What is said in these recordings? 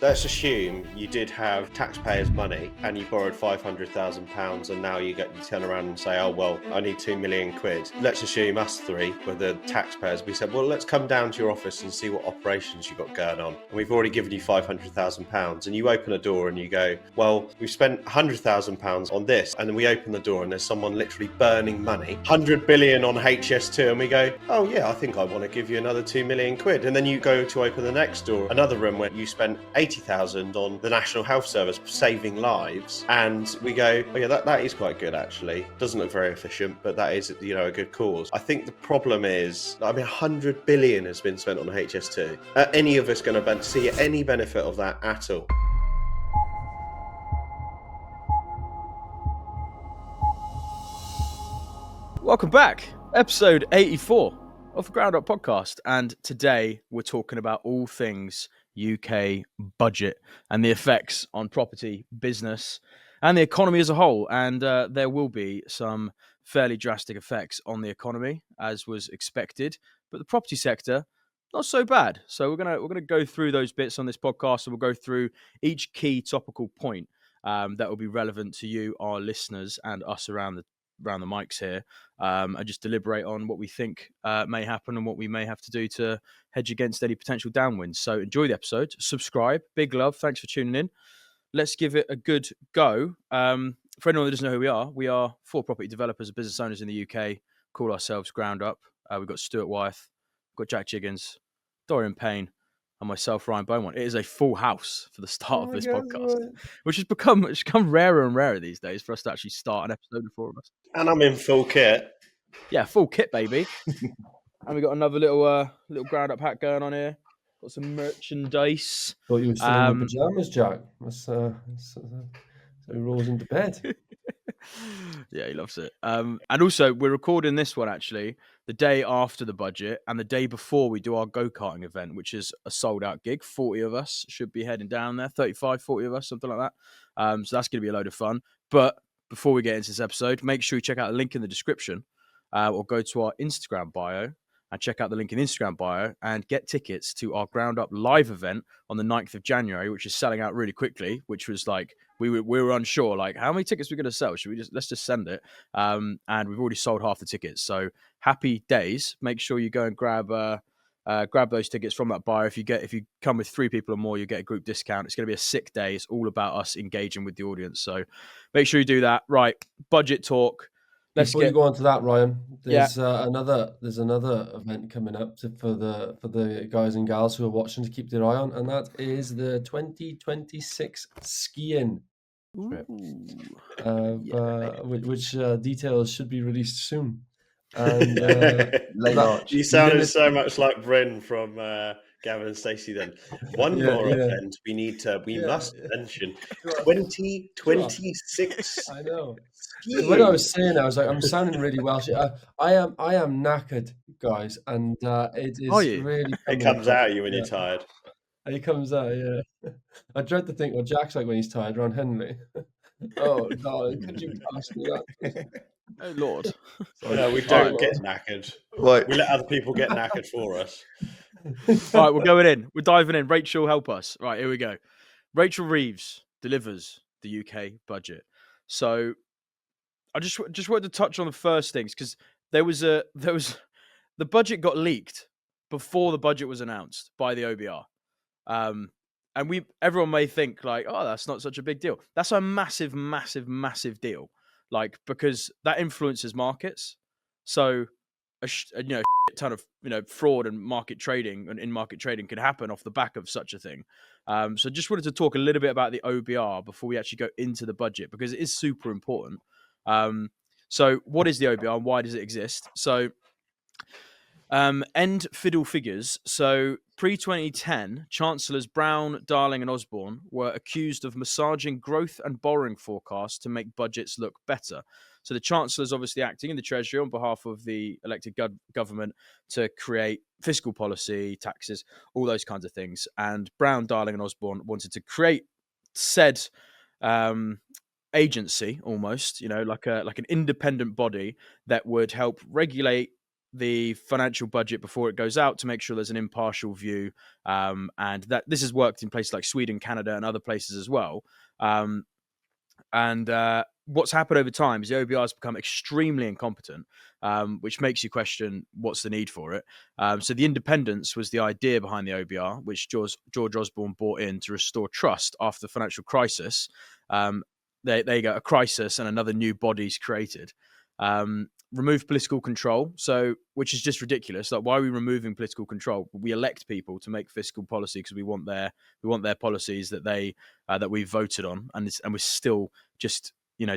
Let's assume you did have taxpayers' money and you borrowed £500,000 and now you turn around and say, oh, well, I need 2 million quid. Let's assume us three were the taxpayers. We said, well, let's come down to your office and see what operations you've got going on. And we've already given you £500,000. And you open a door and you go, well, we've spent £100,000 on this. And then we open the door and there's someone literally burning money, 100 billion on HS2. And we go, oh, yeah, I think I want to give you another 2 million quid. And then you go to open the next door, another room where you spent 80,000 on the National Health Service saving lives, and we go, oh yeah, that is quite good actually. Doesn't look very efficient, but that is, a good cause. I think the problem is, 100 billion has been spent on HS2. Are any of us going to see any benefit of that at all? Welcome back, episode 84 of the Ground Up Podcast, and today we're talking about all things UK budget and the effects on property, business, and the economy as a whole. And there will be some fairly drastic effects on the economy, as was expected, but the property sector, not so bad. So we're gonna go through those bits on this podcast, and we'll go through each key topical point that will be relevant to you, our listeners, and us around the mics here, and just deliberate on what we think may happen and what we may have to do to hedge against any potential downwinds. So enjoy the episode, subscribe, big love, thanks for tuning in. Let's give it a good go. For anyone that doesn't know who we are 4 property developers and business owners in the UK, call ourselves Ground Up. We've got Stuart Wyeth, we've got Jack Chiggins, Dorian Payne, and myself, Ryan Beaumont. It is a full house for the start of this podcast, which has become rarer and rarer these days for us to actually start an episode with 4 of us. And I'm in full kit. Yeah, full kit, baby. And we got another little Ground Up hat going on here. Got some merchandise. Thought you were still in your pajamas, Jack. So he rolls into bed. Yeah, he loves it. And also, we're recording this one actually the day after the budget and the day before we do our go-karting event, which is a sold-out gig. 40 of us should be heading down there, 35, 40 of us, something like that. So that's going to be a load of fun. But before we get into this episode, make sure you check out the link in the description or go to our Instagram bio and check out the link in Instagram bio and get tickets to our Ground Up live event on the 9th of January, which is selling out really quickly, which was like, we were unsure, like, how many tickets we're going to sell? Let's just send it. And we've already sold half the tickets. So happy days. Make sure you go and grab those tickets from that bio. If you come with 3 people or more, you get a group discount. It's going to be a sick day. It's all about us engaging with the audience. So make sure you do that. Right. Budget talk. Before you go on to that, Ryan, there's another event coming up for the guys and gals who are watching to keep their eye on, and that is the 2026 skiing trip, which details should be released soon. And you sounded so much like Bryn from Gavin and Stacey then. One more event we must mention 2026. I know. When I was saying, I was like, I'm sounding really Welsh. I am knackered, guys, and it is really. It comes out of you when you're tired. It comes out, yeah. I dread to think what Jack's like when he's tired around Henley. Oh, darling, could you ask me that? Oh, Lord. No, we don't get knackered. Right. We let other people get knackered for us. All right, we're going in. We're diving in. Rachel, help us. Right, here we go. Rachel Reeves delivers the UK budget. So I just wanted to touch on the first things because there was the budget got leaked before the budget was announced by the OBR. And everyone may think like, oh, that's not such a big deal. That's a massive, massive, massive deal. Like, because that influences markets. So a ton of fraud and market trading and in market trading can happen off the back of such a thing. So just wanted to talk a little bit about the OBR before we actually go into the budget because it is super important. So what is the OBR and why does it exist? So end fiddle figures. So pre-2010, Chancellors Brown, Darling and Osborne were accused of massaging growth and borrowing forecasts to make budgets look better. So the Chancellor's obviously acting in the Treasury on behalf of the elected government to create fiscal policy, taxes, all those kinds of things. And Brown, Darling and Osborne wanted to create said agency almost, like an independent body that would help regulate the financial budget before it goes out to make sure there's an impartial view, and that this has worked in places like Sweden, Canada, and other places as well. And what's happened over time is the OBR has become extremely incompetent, which makes you question what's the need for it. So the independence was the idea behind the OBR, which George Osborne brought in to restore trust after the financial crisis. There you go, a crisis and another new body's created. Remove political control, which is just ridiculous. Like, why are we removing political control? We elect people to make fiscal policy because we want their policies that that we voted on, and we're still just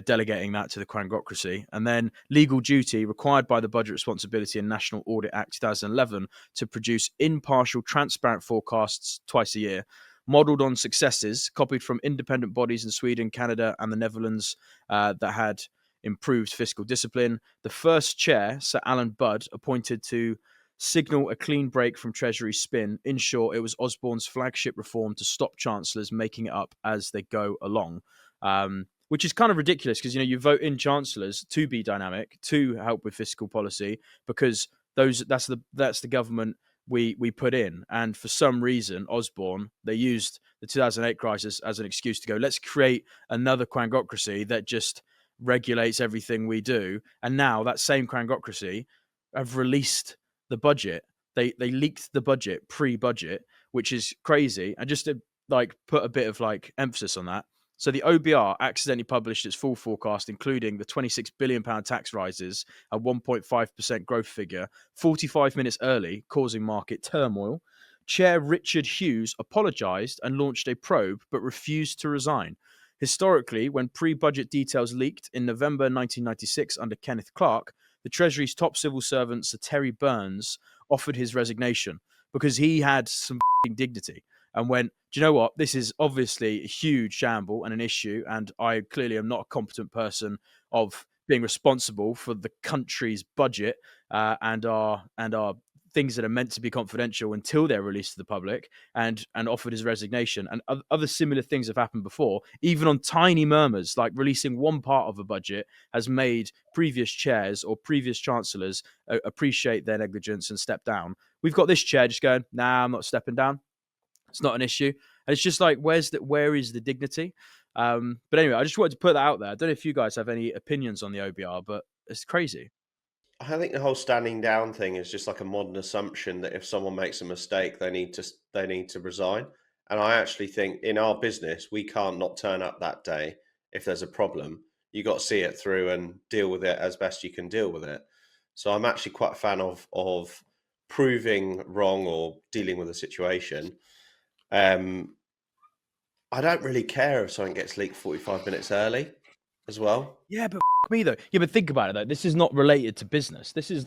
delegating that to the quangocracy. And then legal duty required by the Budget Responsibility and National Audit Act 2011 to produce impartial, transparent forecasts twice a year, modelled on successes copied from independent bodies in Sweden, Canada, and the Netherlands that had improved fiscal discipline. The first chair, Sir Alan Budd, appointed to signal a clean break from Treasury spin. In short, it was Osborne's flagship reform to stop chancellors making it up as they go along, which is kind of ridiculous because you vote in chancellors to be dynamic, to help with fiscal policy, because that's the government we put in. And for some reason, Osborne, they used the 2008 crisis as an excuse to go, let's create another quangocracy that just regulates everything we do. And now that same quangocracy have released the budget. They leaked the budget pre-budget, which is crazy. And just to put a bit of emphasis on that. So the OBR accidentally published its full forecast, including the £26 billion tax rises and 1.5% growth figure, 45 minutes early, causing market turmoil. Chair Richard Hughes apologised and launched a probe, but refused to resign. Historically, when pre-budget details leaked in November 1996 under Kenneth Clarke, the Treasury's top civil servant, Sir Terry Burns, offered his resignation because he had some dignity and went, do you know what? This is obviously a huge shamble and an issue, and I clearly am not a competent person of being responsible for the country's budget and our things that are meant to be confidential until they're released to the public, and offered his resignation. And other similar things have happened before, even on tiny murmurs, like releasing one part of a budget has made previous chairs or previous chancellors appreciate their negligence and step down. We've got this chair just going, nah, I'm not stepping down. It's not an issue. And it's just like, where is the dignity? But anyway, I just wanted to put that out there. I don't know if you guys have any opinions on the OBR, but it's crazy. I think the whole standing down thing is just like a modern assumption that if someone makes a mistake, they need to resign. And I actually think in our business, we can't not turn up that day if there's a problem. You got to see it through and deal with it as best you can deal with it. So I'm actually quite a fan of proving wrong or dealing with a situation. I don't really care if something gets leaked 45 minutes early as well. Yeah, but me though. Yeah, but think about it though. This is not related to business. This is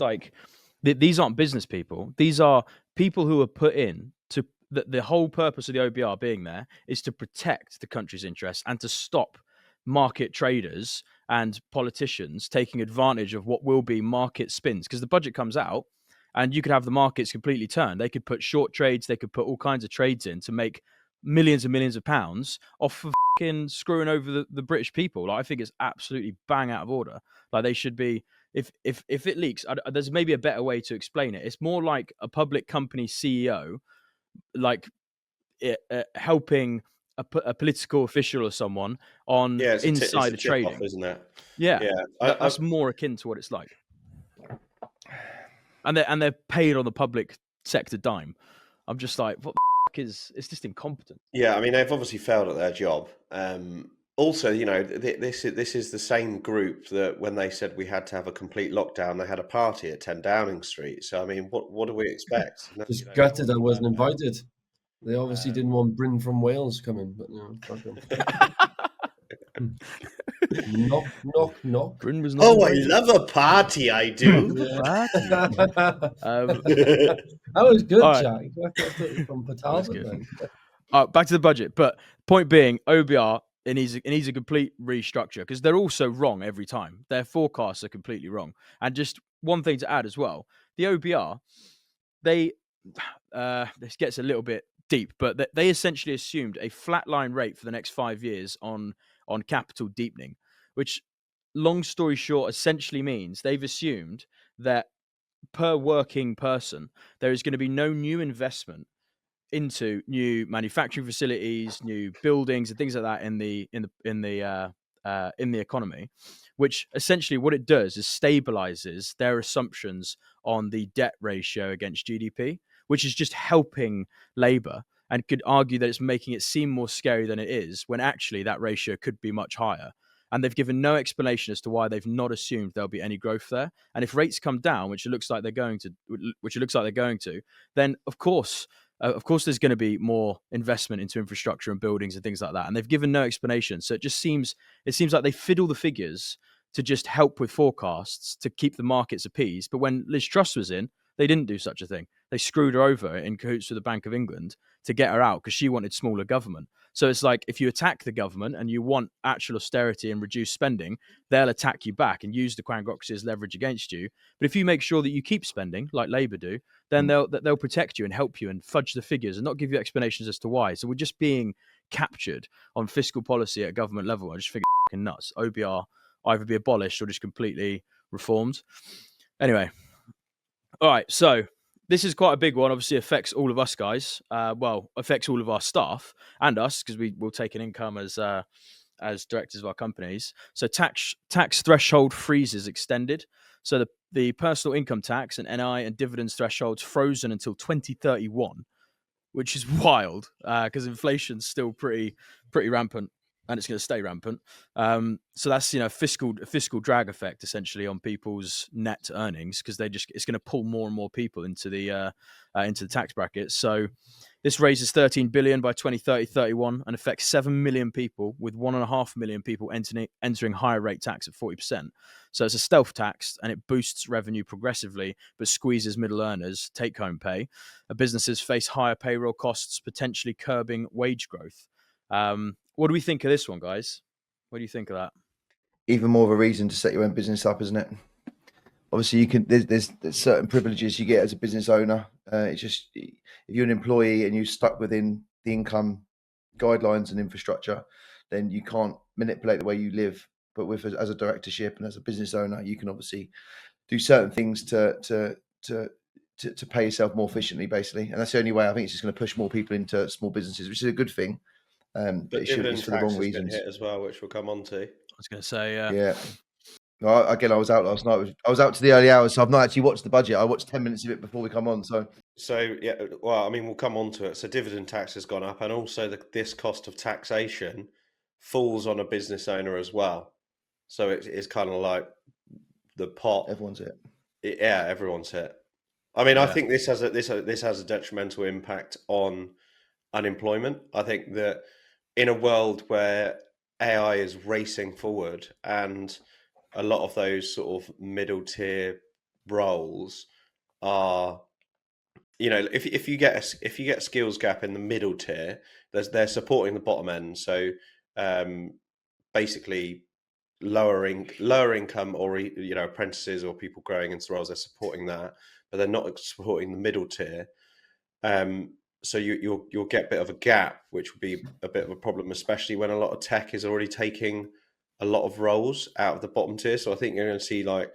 these aren't business people. These are people who are put in to the whole purpose of the OBR being there is to protect the country's interests and to stop market traders and politicians taking advantage of what will be market spins. Because the budget comes out and you could have the markets completely turned. They could put short trades, they could put all kinds of trades in to make millions and millions of pounds off of fucking screwing over the British people. I think it's absolutely bang out of order. They should be, if it leaks, there's maybe a better way to explain it. It's more like a public company CEO, helping a political official or someone on insider trading, off, isn't it? Yeah. That's more akin to what it's like. And they're paid on the public sector dime. I'm just like, what the it's just incompetent. Yeah, I mean, they've obviously failed at their job. Also, this is the same group that when they said we had to have a complete lockdown, they had a party at 10 Downing Street. So, I mean, what do we expect? Just gutted I wasn't invited. They obviously didn't want Bryn from Wales coming, but fuck them. Knock, knock, knock. Bryn was not I love a party, I do. That was good, right. Jack. From back to the budget. But point being, OBR, it needs a complete restructure because they're also wrong every time. Their forecasts are completely wrong. And just one thing to add as well, the OBR, this gets a little bit deep, but they essentially assumed a flatline rate for the next 5 years on capital deepening, which, long story short, essentially means they've assumed that per working person, there is going to be no new investment into new manufacturing facilities, new buildings, and things like that in the economy. Which essentially what it does is stabilizes their assumptions on the debt ratio against GDP, which is just helping Labour, and could argue that it's making it seem more scary than it is, when actually that ratio could be much higher. And they've given no explanation as to why they've not assumed there'll be any growth there. And if rates come down, which it looks like they're going to, then of course, there's going to be more investment into infrastructure and buildings and things like that. And they've given no explanation. So it seems like they fiddle the figures to just help with forecasts to keep the markets appeased. But when Liz Truss was in, they didn't do such a thing. They screwed her over in cahoots with the Bank of England to get her out because she wanted smaller government. So it's like, if you attack the government and you want actual austerity and reduced spending, they'll attack you back and use the Quangrocracy as leverage against you. But if you make sure that you keep spending, like Labour do, then they'll protect you and help you and fudge the figures and not give you explanations as to why. So we're just being captured on fiscal policy at government level. I just figure it's fucking nuts. OBR either be abolished or just completely reformed. Anyway, all right. So this is quite a big one. Obviously, affects all of us guys. Affects all of our staff and us, because we will take an income as directors of our companies. So tax threshold freezes extended. So the personal income tax and NI and dividends thresholds frozen until 2031, which is wild because inflation's still pretty rampant, and it's going to stay rampant. So that's fiscal drag effect essentially on people's net earnings, because it's going to pull more and more people into the tax bracket. So this raises 13 billion by 2030-31 and affects 7 million people, with 1.5 million people entering higher rate tax at 40%. So it's a stealth tax, and it boosts revenue progressively, but squeezes middle earners' take-home pay. Businesses face higher payroll costs, potentially curbing wage growth. What do we think of this one, guys? What do you think of that? Even more of a reason to set your own business up, isn't it? Obviously, you can. There's certain privileges you get as a business owner. It's just, if you're an employee and you're stuck within the income guidelines and infrastructure, then you can't manipulate the way you live. But as a directorship and as a business owner, you can obviously do certain things to pay yourself more efficiently, basically. And that's the only way. I think it's just going to push more people into small businesses, which is a good thing. But it should be for the wrong reasons. Hit as well, which we'll come on to. I was going to say, yeah. Well, again, I was out last night. I was out to the early hours, so I've not actually watched the budget. I watched 10 minutes of it before we come on. So yeah, well, I mean, we'll come on to it. So dividend tax has gone up, and also this cost of taxation falls on a business owner as well. So it's kind of like the pot. Everyone's hit. Yeah, everyone's hit. I mean, I think this has a detrimental impact on unemployment. I think that in a world where AI is racing forward and a lot of those sort of middle tier roles are, if you get skills gap in the middle tier, they're supporting the bottom end. So basically lower income or apprentices or people growing into roles, they're supporting that, but they're not supporting the middle tier. So you'll get a bit of a gap, which would be a bit of a problem, especially when a lot of tech is already taking a lot of roles out of the bottom tier. So I think you're going to see like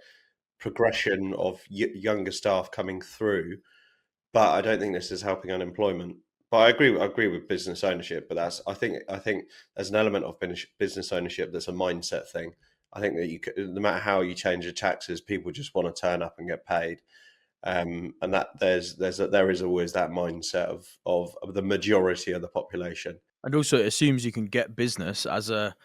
progression of younger staff coming through, but I don't think this is helping unemployment. But I agree with business ownership. But I think there's an element of business ownership that's a mindset thing. I think that no matter how you change your taxes, people just want to turn up and get paid. And that there is always that mindset of the majority of the population. And also, it assumes you can get business as a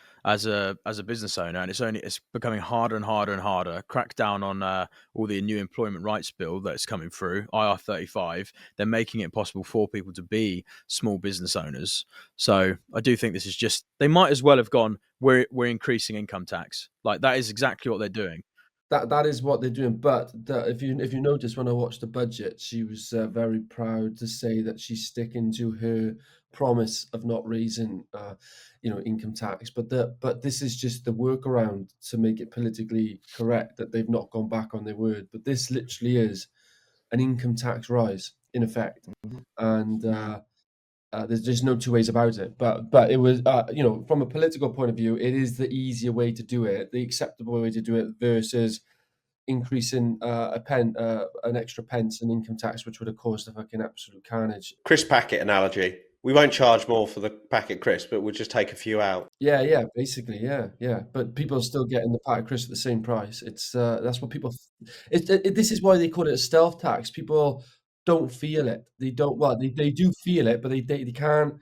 business owner, and it's becoming harder and harder and harder. Crack down on all the new employment rights bill that's coming through, IR35. They're making it possible for people to be small business owners. So I do think this is just, they might as well have gone, we're increasing income tax. Like, that is exactly what they're doing. That is what they're doing. But if you notice, when I watched the budget, she was very proud to say that she's sticking to her promise of not raising income tax. But this is just the workaround to make it politically correct, that they've not gone back on their word. But this literally is an income tax rise in effect, and there's just no two ways about it. But it was from a political point of view, it is the easier way to do it, the acceptable way to do it, versus increasing an extra pence in income tax, which would have caused a fucking absolute carnage. Crisp packet analogy. We won't charge more for the packet crisp, but we'll just take a few out. Yeah, basically, yeah. But people are still getting the pack of crisps at the same price. It's that's what people. This is why they call it a stealth tax. People don't feel it. They don't. Well, they do feel it, but they can't.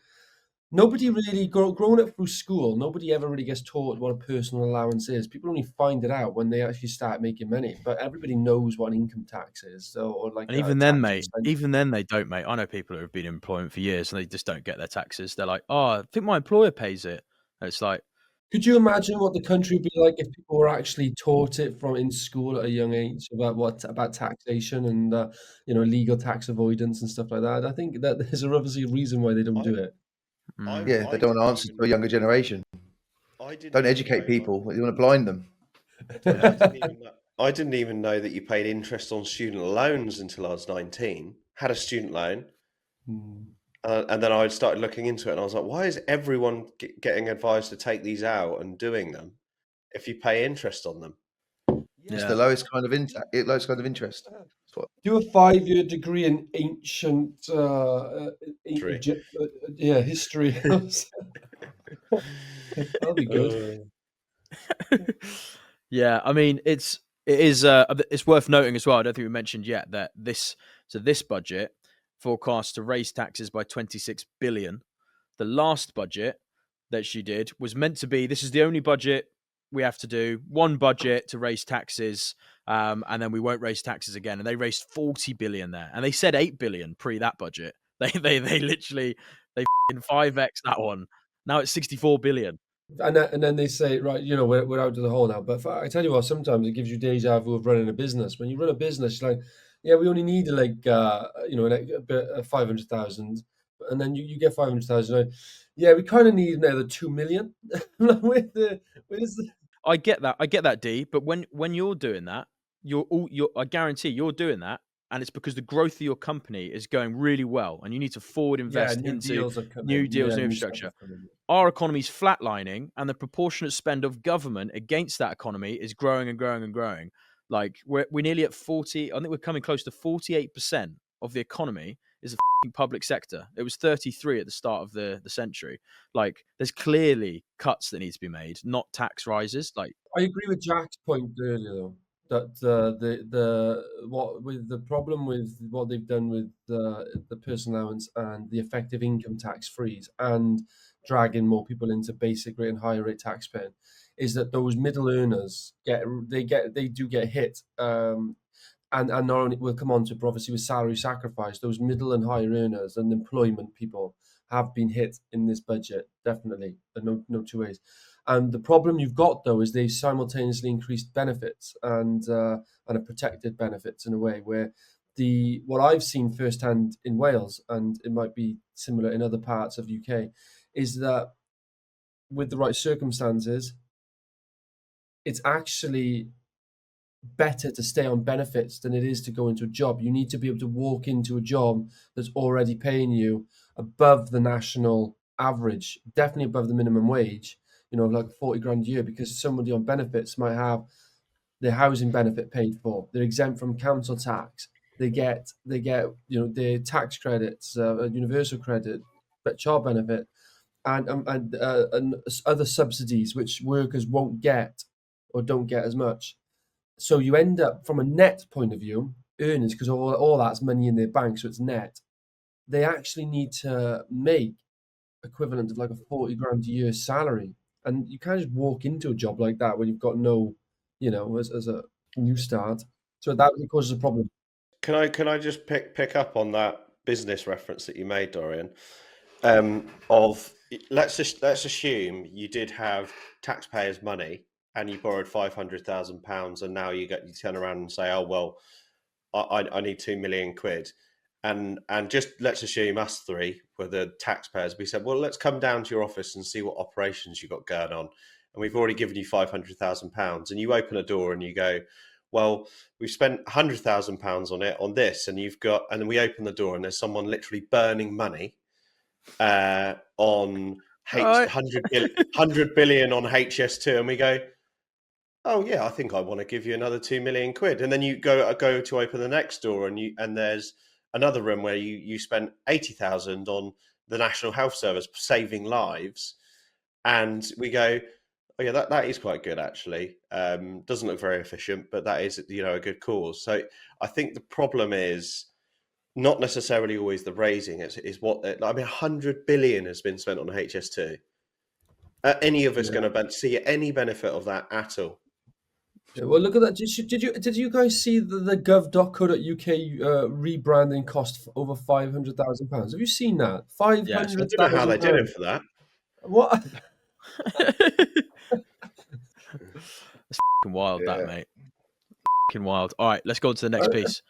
Nobody really growing up through school. Nobody ever really gets taught what a personal allowance is. People only find it out when they actually start making money. But everybody knows what an income tax is, so, or like And a even then, tax mate, expense. even then they don't, mate. I know people who have been in employment for years and they just don't get their taxes. They're like, oh, I think my employer pays it. And it's like, Could you imagine what the country would be like if people were actually taught it from in school at a young age about taxation and legal tax avoidance and stuff like that? I think that there's obviously a reason why they don't do it. Yeah, they don't want to answer to a younger generation. Don't educate people. You want to blind them. I didn't even know that you paid interest on student loans until I was 19. Had a student loan. And then I started looking into it and I was like, why is everyone getting advised to take these out and doing them if you pay interest on them? It's the lowest kind of interest. Do a 5-year degree in ancient history. That'll be good. Yeah, I mean, it's worth noting as well. I don't think we mentioned yet that this budget forecast to raise taxes by 26 billion. The last budget that she did was meant to be, this is the only budget we have to do, one budget to raise taxes, and then we won't raise taxes again. And they raised 40 billion there, and they said 8 billion pre that budget. They literally 5x that one. Now it's 64 billion. And then they say, right, we're out of the hole now. But I tell you what, sometimes it gives you deja vu of running a business. When you run a business, you're like, yeah, we only need 500,000, and then you get 500,000. Yeah, we kind of need another 2 million. I get that, D. But when you're doing that, I guarantee you're doing that, and it's because the growth of your company is going really well, and you need to forward invest into new deals, new infrastructure. Our economy's flatlining, and the proportionate spend of government against that economy is growing and growing and growing. Like we're nearly at 40. I think we're coming close to 48% of the economy is the public sector. It was 33 at the start of the century. Like there's clearly cuts that need to be made, not tax rises. Like I agree with Jack's point earlier, though, that the problem with what they've done with the personal allowance and the effective income tax freeze and dragging more people into basic rate and higher rate taxpaying is that those middle earners do get hit. And not only we'll come on to obviously with salary sacrifice, those middle and higher earners and employment people have been hit in this budget, definitely, no two ways. And the problem you've got though is they simultaneously increased benefits and have protected benefits in a way where what I've seen firsthand in Wales, and it might be similar in other parts of UK, is that with the right circumstances, it's actually better to stay on benefits than it is to go into a job. You need to be able to walk into a job that's already paying you above the national average, definitely above the minimum wage, like 40 grand a year, because somebody on benefits might have their housing benefit paid for. They're exempt from council tax. They get their tax credits, universal credit, child benefit, and other subsidies which workers won't get or don't get as much. So you end up, from a net point of view, earnings, because all that's money in their bank, so it's net. They actually need to make equivalent of like a 40 grand a year salary. And you can't just walk into a job like that when you've got no, as a new start. So that causes a problem. Can I just pick up on that business reference that you made, Dorian? Let's assume you did have taxpayers' money and you borrowed £500,000, and now you turn around and say, oh well, I need 2 million quid, and just let's assume us three were the taxpayers. We said, well, let's come down to your office and see what operations you got going on, and we've already given you £500,000, and you open a door and you go, well, we've spent £100,000 on it, on this, and then we open the door and there's someone literally burning money on 100 billion on HS2, and we go, oh yeah, I think I want to give you another 2 million quid, and then you go to open the next door, and there's another room where you spent 80,000 on the National Health Service saving lives, and we go, oh yeah, that is quite good actually. Doesn't look very efficient, but that is a good cause. So I think the problem is not necessarily always the raising. Is what I mean. 100 billion has been spent on HS2. Are any of us Yeah. going to see any benefit of that at all? Yeah, well, look at that. Did you guys see the gov.co.uk rebranding cost for over £500,000? Have you seen that? Yes. I don't know how they did it £500,000. for that. What? It's fucking wild, that, Yeah. mate. Fucking wild. All right, let's go on to the next piece.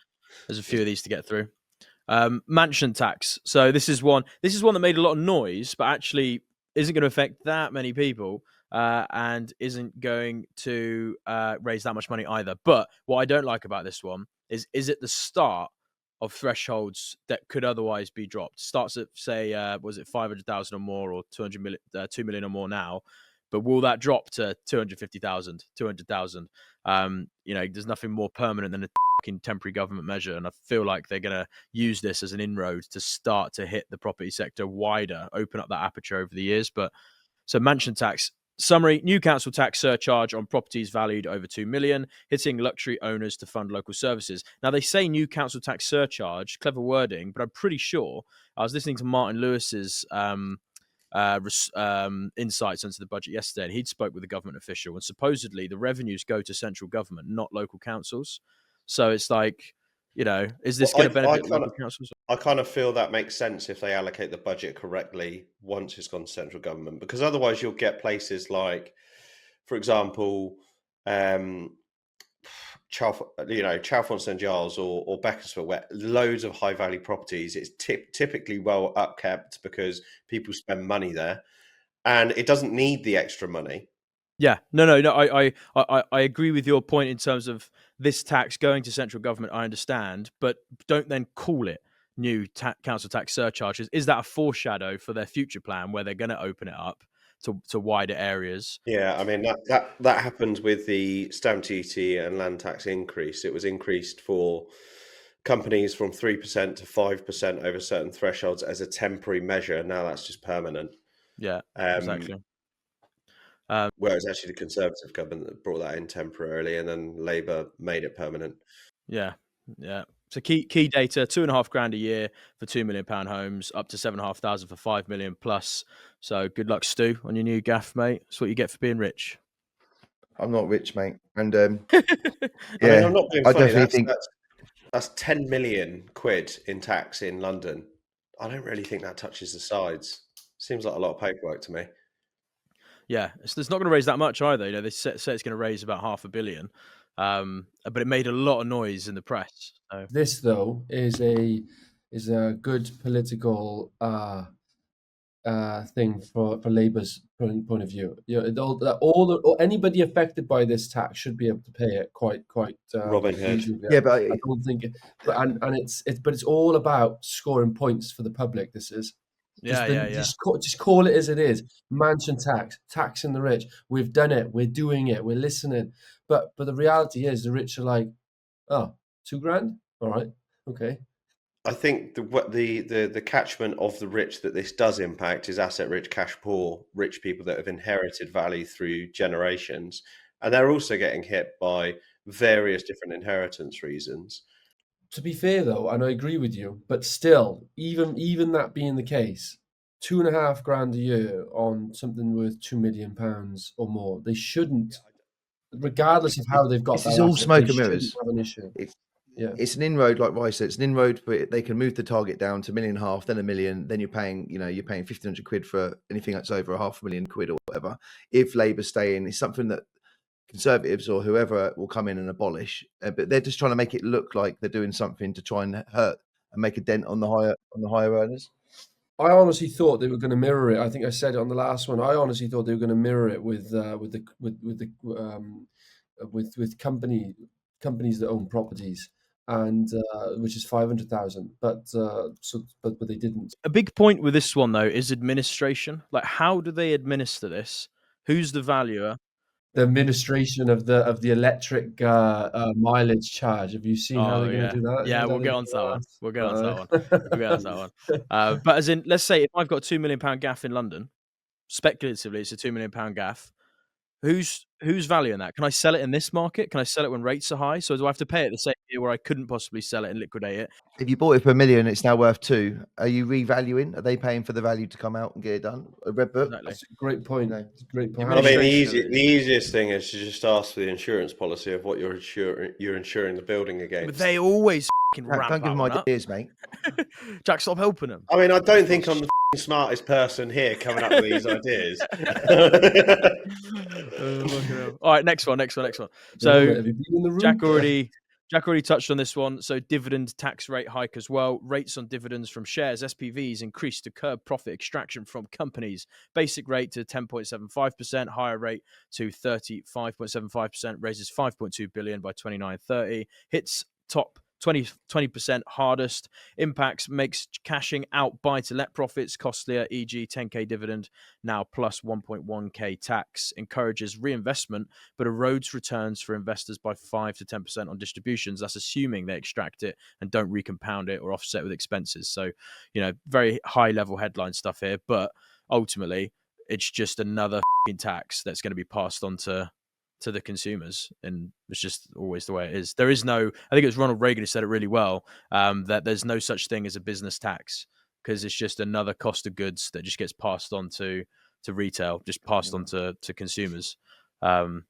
There's a few of these to get through. Mansion tax. So this is one that made a lot of noise, but actually isn't going to affect that many people, and isn't going to raise that much money either. But what I don't like about this one is it the start of thresholds that could otherwise be dropped? Starts at, say, was it 500,000 or more, or 200 million, 2 million or more now? But will that drop to 250,000, 200,000? There's nothing more permanent than a temporary government measure, and I feel like they're going to use this as an inroad to start to hit the property sector wider, open up that aperture over the years. But so mansion tax summary: new council tax surcharge on properties valued over 2 million, hitting luxury owners to fund local services. Now they say new council tax surcharge, clever wording, but I'm pretty sure I was listening to Martin Lewis's insights into the budget yesterday, and he'd spoke with a government official, and supposedly the revenues go to central government, not local councils. So it's like, is this going to benefit local councils? I kind of feel that makes sense if they allocate the budget correctly once it's gone to central government, because otherwise you'll get places like, for example, Chalfont St Giles or Beaconsfield, where loads of high value properties. It's typically well upkept because people spend money there, and it doesn't need the extra money. Yeah, no. I agree with your point in terms of this tax going to central government. I understand, but don't then call it new council tax surcharges. Is that a foreshadow for their future plan where they're going to open it up to wider areas? Yeah, I mean that happened with the stamp duty and land tax increase. It was increased for companies from 3% to 5% over certain thresholds as a temporary measure. Now that's just permanent. Yeah, exactly. Whereas actually the Conservative government that brought that in temporarily, and then Labour made it permanent. Yeah. So key data: £2,500 a year for £2 million homes, up to 7,500 for 5 million plus. So good luck, Stu, on your new gaff, mate. That's what you get for being rich. I'm not rich, mate, and I mean, I'm not being I funny. definitely think That's 10 million quid in tax in London. I don't really think that touches the sides. Seems like a lot of paperwork to me. Yeah, it's not going to raise that much either. They say it's going to raise about £500 million, but it made a lot of noise in the press. So. This though is a good political thing for Labour's point of view. Anybody affected by this tax should be able to pay it quite Robin Hood. easily. yeah, but I don't think, it's all about scoring points for the public. This is. Just call it as it is. Mansion tax, taxing the rich. We've done it. We're doing it. We're listening. But the reality is, the rich are like, oh, £2,000. All right, okay. I think the catchment of the rich that this does impact is asset rich, cash poor, rich people that have inherited value through generations, and they're also getting hit by various different inheritance reasons. To be fair, though, and I agree with you, but still, even that being the case, £2,500 a year on something worth £2 million or more, they shouldn't, regardless of how they've got this that is all asset, smoke they and mirrors. shouldn't have an issue. It's an inroad, like Rice said. It's an inroad, but they can move the target down to £1.5 million, then £1 million. Then you're paying 1,500 quid for anything that's over £500,000 quid or whatever. If Labour stay in, it's something that Conservatives or whoever will come in and abolish. But they're just trying to make it look like they're doing something to try and hurt and make a dent on the higher earners. I honestly thought they were going to mirror it. I think I said it on the last one. I honestly thought they were going to mirror it with companies that own properties, and which is 500,000. But they didn't. A big point with this one though is administration. Like, how do they administer this? Who's the valuer? the administration of the electric mileage charge. Have you seen how Oh they're going to yeah, do that? yeah. I We'll don't get think on to that one. We'll get on to that one. We'll get on to that one. But as in, let's say if I've got £2 million gaff in London, speculatively, it's a £2 million gaff. Who's valuing that? Can I sell it in this market? Can I sell it when rates are high? So do I have to pay it the same year where I couldn't possibly sell it and liquidate it? If you bought it for £1 million, it's now worth 2. Are you revaluing? Are they paying for the value to come out and get it done? A red book? Exactly. That's a great point. No. It's a great point. Really I mean, strange to know the easiest thing is to just ask for the insurance policy of what you're insuring the building against. But they always fucking Jack, ramp don't give that them one up. ideas, mate. Jack, stop helping them. I mean, I don't think I'm the smartest person here coming up with these ideas. All right, next one. Have So you been in the room? Jack already touched on this one. So dividend tax rate hike as well. Rates on dividends from shares, SPVs, increased to curb profit extraction from companies. Basic rate to 10.75%, higher rate to 35.75%, raises 5.2 billion by 29.30. Hits top 20% hardest. Impacts makes cashing out buy-to-let profits costlier, e.g. 10k dividend, now plus 1.1k tax. Encourages reinvestment, but erodes returns for investors by 5 to 10% on distributions. That's assuming they extract it and don't recompound it or offset with expenses. So, very high-level headline stuff here, but ultimately, it's just another tax that's going to be passed on to the consumers, and it's just always the way it is. There is no, I think it was Ronald Reagan who said it really well, that there's no such thing as a business tax, because it's just another cost of goods that just gets passed on to retail, just passed on to consumers. So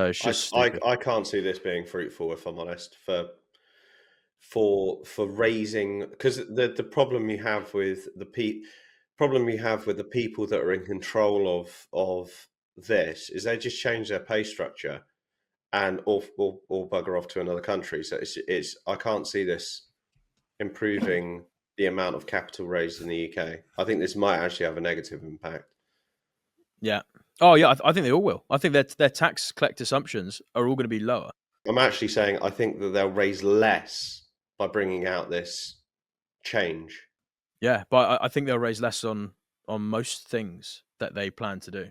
it's just I can't see this being fruitful, if I'm honest, for raising, because the problem you have with the people that are in control of this is they just change their pay structure and or bugger off to another country. So it's I can't see this improving the amount of capital raised in the UK. I think this might actually have a negative impact. Yeah. Oh yeah, I think they all will. I think their tax collect assumptions are all going to be lower. I'm actually saying I think that they'll raise less by bringing out this change. Yeah, but I think they'll raise less on most things that they plan to do,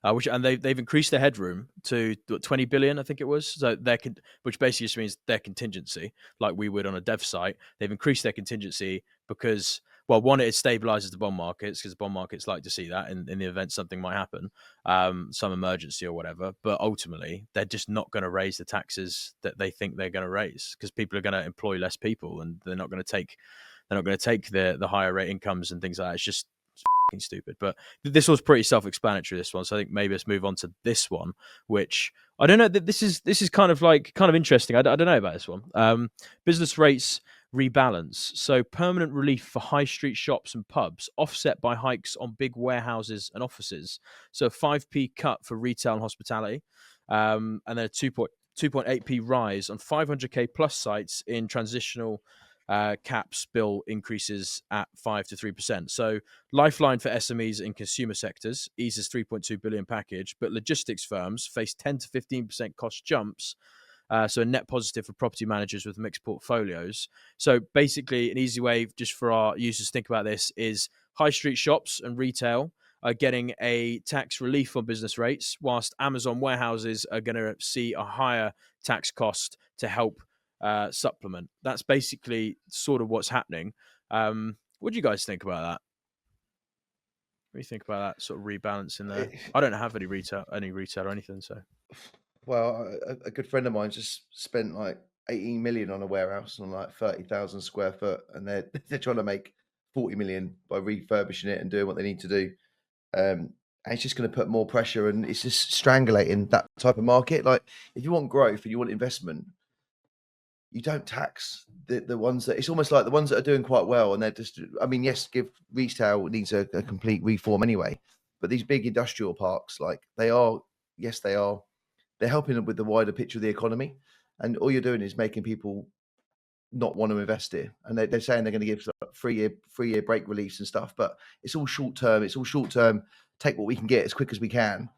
they've increased their headroom to 20 billion, I think it was. So which basically just means their contingency, like we would on a dev site. They've increased their contingency because, well, one, it stabilizes the bond markets, because bond markets like to see that in the event something might happen, some emergency or whatever. But ultimately, they're just not going to raise the taxes that they think they're going to raise, because people are going to employ less people, and they're not going to take the higher rate incomes and things like that. It's just stupid. But this was pretty self-explanatory, this one. So I think maybe let's move on to this one, which I don't know. This is kind of interesting. I don't know about this one. Business rates rebalance. So permanent relief for high street shops and pubs, offset by hikes on big warehouses and offices. So 5p cut for retail and hospitality, and then a 2.8p rise on 500k plus sites in transitional caps bill increases at 5 to 3%. So lifeline for SMEs in consumer sectors eases 3.2 billion package, but logistics firms face 10 to 15% cost jumps. So a net positive for property managers with mixed portfolios. So basically, an easy way just for our users to think about this is high street shops and retail are getting a tax relief on business rates, whilst Amazon warehouses are going to see a higher tax cost to help supplement. That's basically sort of what's happening. What do you guys think about that? What do you think about that sort of rebalancing there? I don't have any retail or anything. So, well, a good friend of mine just spent like 18 million on a warehouse on like 30,000 square foot, and they're trying to make 40 million by refurbishing it and doing what they need to do. And it's just going to put more pressure, and it's just strangulating that type of market. Like, if you want growth and you want investment, you don't tax the ones that, it's almost like the ones that are doing quite well, and they're just, I mean, yes, retail needs a complete reform anyway, but these big industrial parks, like they're helping them with the wider picture of the economy, and all you're doing is making people not want to invest here. And they're saying they're going to give 3-year break reliefs and stuff, but it's all short term. Take what we can get as quick as we can,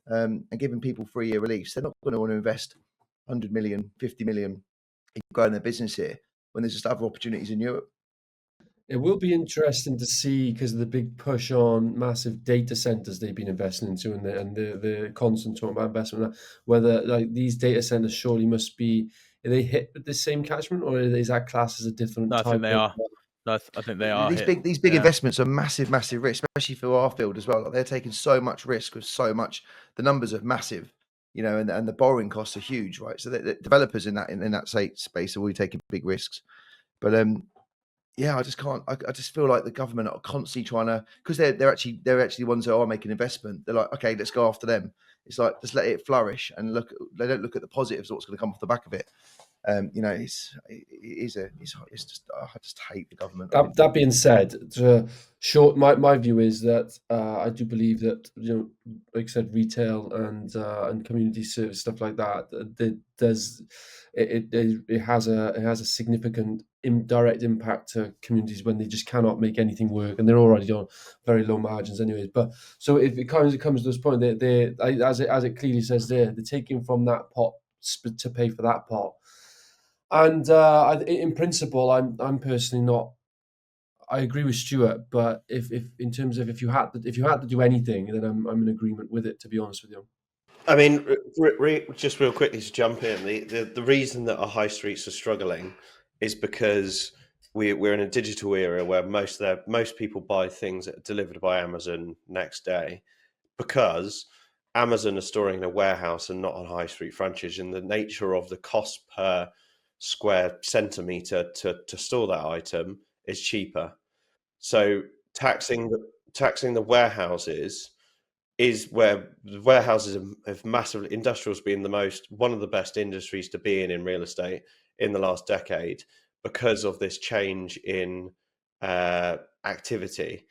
and giving people 3-year reliefs. They're not going to want to invest 100 million, 50 million in growing their business here when there's just other opportunities in Europe. It will be interesting to see, because of the big push on massive data centers they've been investing into, and the constant talk about investment, whether like these data centers surely must be, are they hit with the same catchment, or is that class as a different No, I think type they of? are. No, I think they are. These big Yeah. investments are massive risk, especially for our field as well. Like, they're taking so much risk with so much. The numbers are massive, and the borrowing costs are huge, right? So the developers in that space are already taking big risks. But yeah, I just can't. I just feel like the government are constantly trying to, because they're actually the ones that are making investment. They're like, okay, let's go after them. It's like, just let it flourish and look. They don't look at the positives, what's going to come off the back of it. It's just, I just hate the government. That being said, my view is that I do believe that, like I said, retail and community service, stuff like that, it has a significant indirect impact to communities when they just cannot make anything work, and they're already on very low margins anyways. But so if it comes to this point, they as it clearly says there, they're taking from that pot to pay for that pot. And in principle, I'm personally not. I agree with Stuart, but if in terms of if you had to do anything, then I'm in agreement with it. To be honest with you. I mean, just real quickly to jump in, the reason that our high streets are struggling is because we're in a digital era where most people buy things that are delivered by Amazon next day, because Amazon are storing in a warehouse and not on high street frontage, and the nature of the cost per square centimetre to store that item is cheaper. So taxing the warehouses is where the warehouses have massively, industrials being one of the best industries to be in real estate in the last decade, because of this change in activity.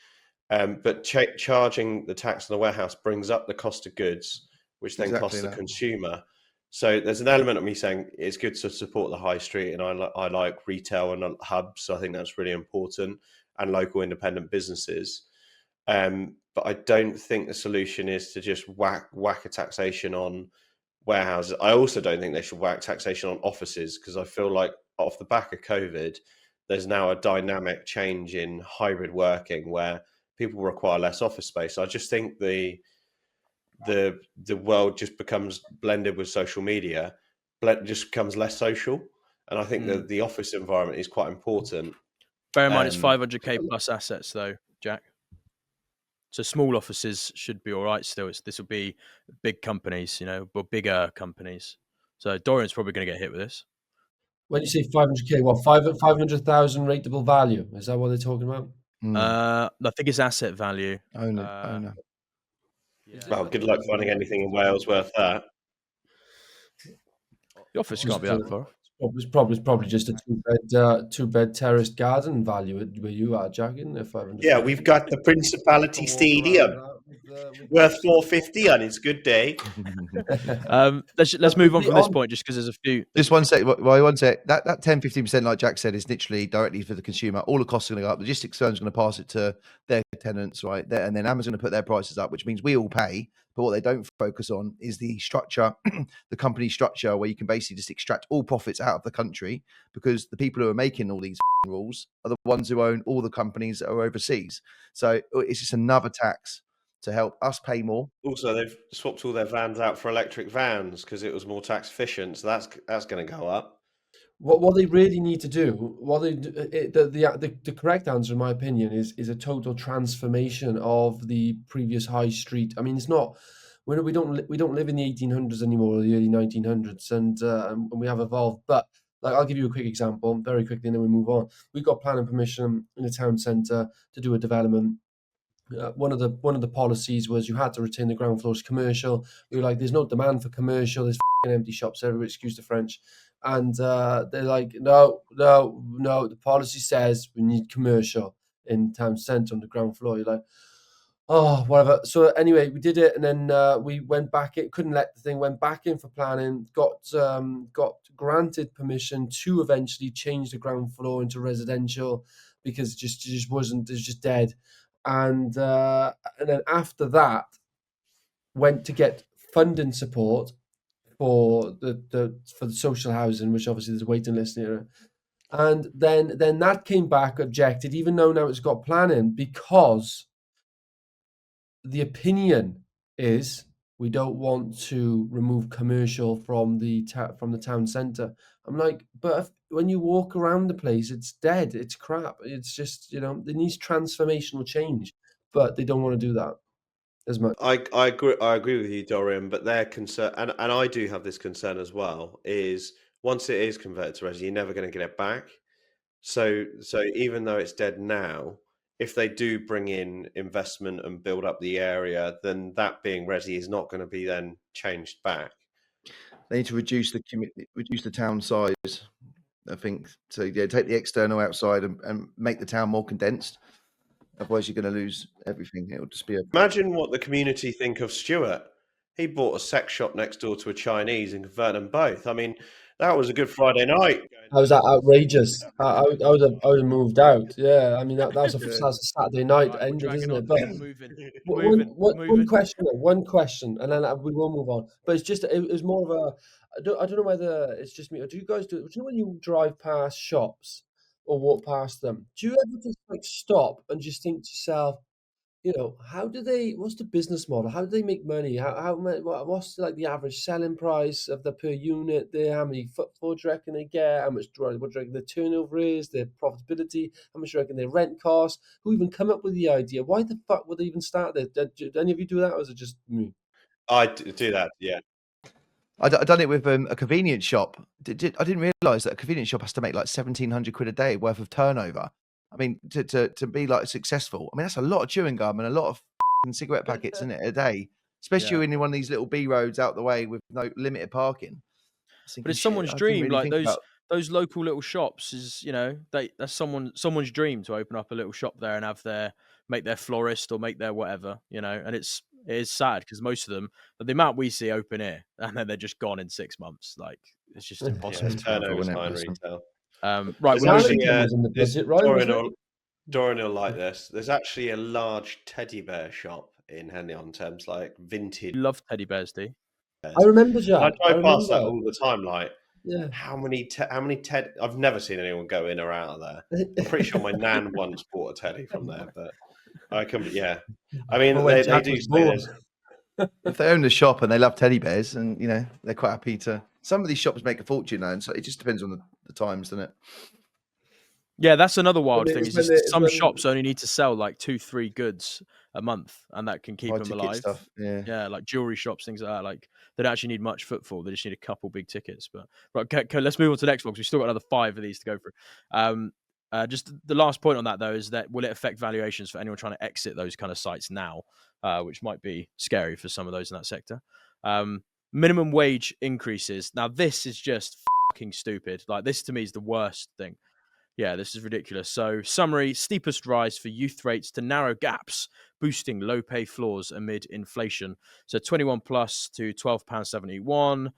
But charging the tax on the warehouse brings up the cost of goods, which then costs the consumer. So there's an element of me saying it's good to support the high street, and I like retail and hubs. So I think that's really important, and local independent businesses. But I don't think the solution is to just whack a taxation on warehouses. I also don't think they should whack taxation on offices, because I feel like off the back of COVID, there's now a dynamic change in hybrid working where people require less office space. I just think the world just becomes blended with social media, just becomes less social. And I think that the office environment is quite important. Bear in mind, it's 500k plus assets, though, Jack. So small offices should be all right still. This will be big companies, or bigger companies. So Dorian's probably going to get hit with this. When you say 500k, what, 500,000 rateable value? Is that what they're talking about? I think it's asset value. Owner. Yeah. Well, good luck finding anything in Wales worth that. The office can't be that far. It's probably just a two-bed terraced garden value where you are, Jack, isn't it? 500. Yeah, we've got the Principality Stadium worth 450 on its good day. Let's move on from this point, just because there's a few. Just one sec. One sec. That 10-15%, like Jack said, is literally directly for the consumer. All the costs are going to go up. Logistics firms are going to pass it to their tenants, right? And then Amazon going to put their prices up, which means we all pay. But what they don't focus on is the structure, the company structure, where you can basically just extract all profits out of the country, because the people who are making all these rules are the ones who own all the companies that are overseas. So it's just another tax to help us pay more. Also, they've swapped all their vans out for electric vans because it was more tax efficient. So that's going to go up. What they really need to do, the correct answer, in my opinion, is a total transformation of the previous high street. I mean, it's not. We don't live in the 1800s anymore, or the early 1900s, and we have evolved. But like, I'll give you a quick example, very quickly, and then we move on. We got planning permission in a town centre to do a development. One of the policies was you had to retain the ground floor as commercial. We were like, there's no demand for commercial. There's empty shops everywhere. Excuse the French. And they're like, no. The policy says we need commercial in town centre on the ground floor. You're like, oh, whatever. So anyway, we did it, and then we went back in. Couldn't let the thing. Went back in for planning. Got granted permission to eventually change the ground floor into residential, because it just wasn't. It was just dead. And then after that, went to get funding support for the social housing, which obviously there's a waiting list here. And then that came back objected, even though now it's got planning, because the opinion is we don't want to remove commercial from the town centre. I'm like, but when you walk around the place, it's dead, it's crap. It's just, it needs transformational change, but they don't want to do that as much. I agree with you, Dorian, but their concern, and I do have this concern as well, is once it is converted to resi, you're never going to get it back. So even though it's dead now, if they do bring in investment and build up the area, then that being resi is not going to be then changed back. They need to reduce the town size, I think. So yeah, take the external outside and make the town more condensed. Otherwise, you're going to lose everything. It'll just be Imagine what the community think of Stuart. He bought a sex shop next door to a Chinese and converted them both. I mean, that was a good Friday night. How was that outrageous? I would have moved out. Yeah, I mean that was a Saturday night Right, ended, isn't it? But But one question, and then we will move on. But it's just it was more of a I don't know whether it's just me or do you guys do you know when you drive past shops or walk past them, do you ever just like stop and just think to yourself, what's the business model? How do they make money? What's like the average selling price of the per unit there? How many footfall do you reckon they get? How much what do you reckon their turnover is, their profitability? How much do you reckon their rent costs? Who even come up with the idea? Why the fuck would they even start there? Did any of you do that, or is it just me? I do that, yeah. I've done it with a convenience shop. I didn't realise that a convenience shop has to make like 1,700 quid a day worth of turnover. I mean, to be like successful, I mean, that's a lot of chewing gum and a lot of cigarette packets, isn't it, a day? Especially in one of these little B roads out the way with no limited parking. But it's someone's dream. Like those local little shops is, that's someone's dream to open up a little shop there and have make their florist or make their whatever, and it is sad because most of them, but the amount we see open here, and then they're just gone in 6 months. Like it's just impossible. Turnover's high in retail. Right, was in the budget, right? Dorian will like this. There's actually a large teddy bear shop in Henley on Thames, like vintage. You love teddy bears, do you? I remember, Jack. I drive past that all the time. Like, yeah, how many teddy? I've never seen anyone go in or out of there. I'm pretty sure my nan once bought a teddy from there, but I can. Yeah, I mean, they do say this. If they own the shop and they love teddy bears, and they're quite happy to. Some of these shops make a fortune now, and so it just depends on the times, doesn't it? Yeah, that's another wild thing. Is some shops only need to sell like 2-3 goods a month, and that can keep them alive. Stuff. Yeah, like jewelry shops, things like that. Like they don't actually need much footfall; they just need a couple big tickets. But right, okay, let's move on to the next one because we've still got another 5 of these to go through. Just the last point on that though is that will it affect valuations for anyone trying to exit those kind of sites now, which might be scary for some of those in that sector. Minimum wage increases. Now this is just fucking stupid. Like this to me is the worst thing. Yeah, this is ridiculous. So, summary, steepest rise for youth rates to narrow gaps, boosting low pay floors amid inflation. So, 21 plus to £12.71,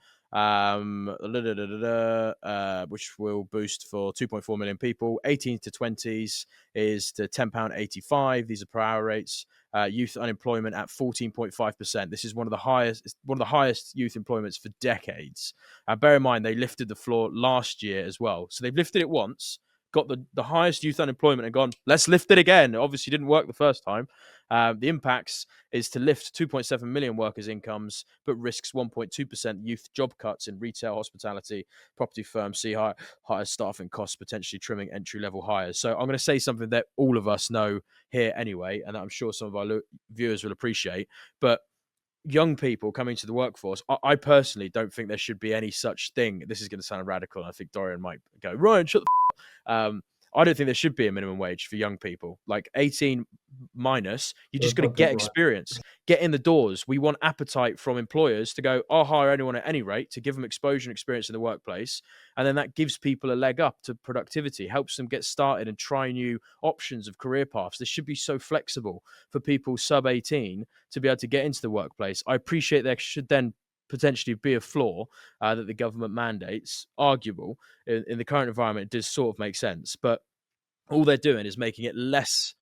which will boost for 2.4 million people. 18 to 20s is to £10.85. These are per hour rates. Youth unemployment at 14.5%. This is one of the highest youth employments for decades. Bear in mind, they lifted the floor last year as well. So, they've lifted it once, got the highest youth unemployment and gone, let's lift it again. It obviously didn't work the first time. The impacts is to lift 2.7 million workers' incomes, but risks 1.2% youth job cuts in retail, hospitality, property firms, see higher staffing costs, potentially trimming entry-level hires. So I'm going to say something that all of us know here anyway, and I'm sure some of our viewers will appreciate, but young people coming to the workforce, I personally don't think there should be any such thing. This is going to sound radical, and I think Dorian might go, Ryan, shut the I don't think there should be a minimum wage for young people. Like 18 minus, you're just going to get experience, get in the doors. We want appetite from employers to go, I'll hire anyone at any rate to give them exposure and experience in the workplace. And then that gives people a leg up to productivity, helps them get started and try new options of career paths. This should be so flexible for people sub 18 to be able to get into the workplace. I appreciate there should then potentially be a flaw that the government mandates, arguable. In the current environment, it does sort of make sense, but all they're doing is making it less.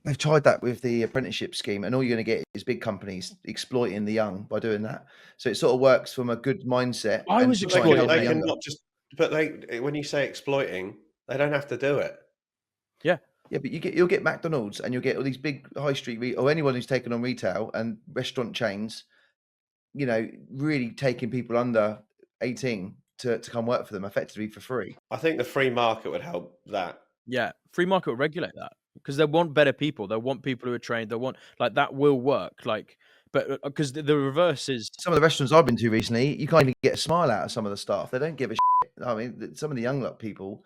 They've tried that with the apprenticeship scheme, and all you're going to get is big companies exploiting the young by doing that. So it sort of works from a good mindset. I was exploiting. They can not just, but when you say exploiting, They don't have to do it. Yeah. Yeah, but you'll get McDonald's and you'll get all these big high street or anyone who's taken on retail and restaurant chains, really taking people under 18 to come work for them effectively for free. I think the free market would help that. Yeah, free market will regulate that because they want better people. They want people who are trained. They want that will work. But because the reverse is some of the restaurants I've been to recently, you can't even get a smile out of some of the staff. They don't give a shit. I mean, some of the young people,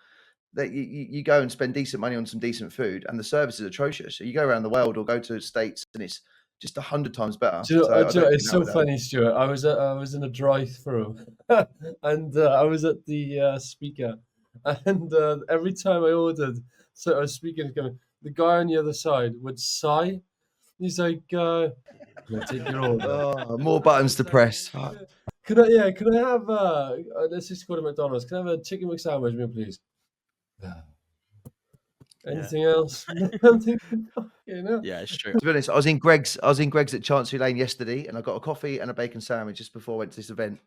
that you go and spend decent money on some decent food, and the service is atrocious. So you go around the world or go to the States, and it's just 100 times better. It's so funny, Stuart. I was in a drive-through, and I was at the speaker, and every time I ordered, so I was speaking, the guy on the other side would sigh. He's like, "Can I take your order?" Oh, more buttons to press. Can I have let's just go to McDonald's. Can I have a chicken McSandwich, meal, please? Anything else? Yeah, it's true. To be honest, I was in Greg's at Chancery Lane yesterday, and I got a coffee and a bacon sandwich just before I went to this event.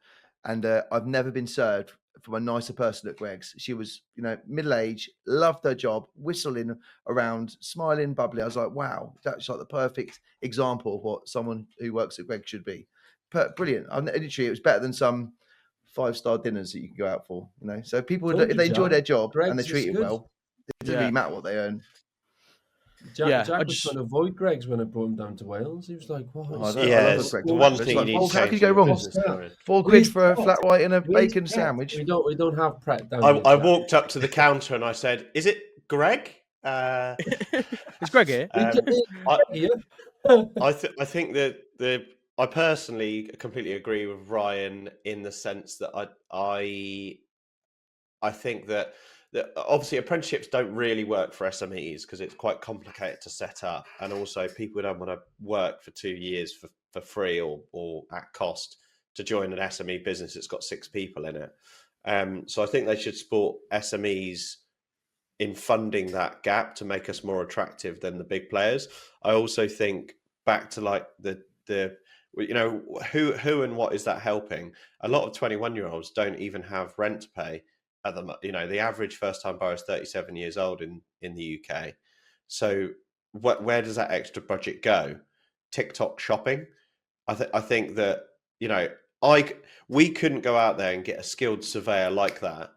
And I've never been served from a nicer person at Greg's. She was, middle-aged, loved her job, whistling around, smiling, bubbly. I was like, wow, that's like the perfect example of what someone who works at Greg's should be. Brilliant. Literally, it was better than some 5-star dinners that you can go out for. So people, if they enjoy their job and they're treated well, it doesn't really matter what they earn. Jack was trying to avoid Greg's when I brought him down to Wales. He was like, "What?" I love Greg's. The one thing you need to how could you go wrong? £4 for a flat white and a bacon sandwich. We don't have Pret down I walked up to the counter and I said, "Is it Greg?" Is Greg here? I think that I personally completely agree with Ryan in the sense that I think that obviously apprenticeships don't really work for SMEs because it's quite complicated to set up, and also people don't want to work for 2 years for free or at cost to join an SME business that's got 6 people in it. So I think they should support SMEs in funding that gap to make us more attractive than the big players. I also think back to like the who and what is that helping? A lot of 21-year-olds don't even have rent to pay. The average first-time buyer is 37 years old in the UK. So where does that extra budget go? TikTok shopping? I think that we couldn't go out there and get a skilled surveyor like that,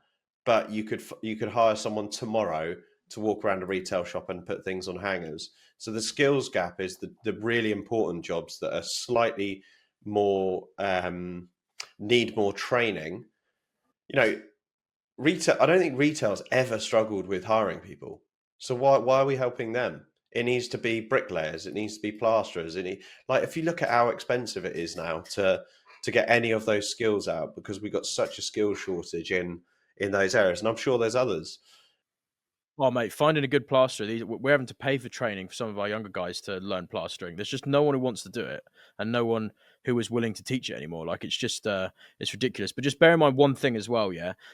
but you could hire someone tomorrow to walk around a retail shop and put things on hangers. So the skills gap is the really important jobs that are slightly more need more training. Retail. I don't think retail's ever struggled with hiring people. So why are we helping them? It needs to be bricklayers. It needs to be plasterers. If you look at how expensive it is now to get any of those skills out, because we've got such a skill shortage in those areas, and I'm sure there's others. Oh, mate, finding a good plasterer. We're having to pay for training for some of our younger guys to learn plastering. There's just no one who wants to do it, and no one who is willing to teach it anymore. Like, it's just, it's ridiculous. But just bear in mind one thing as well,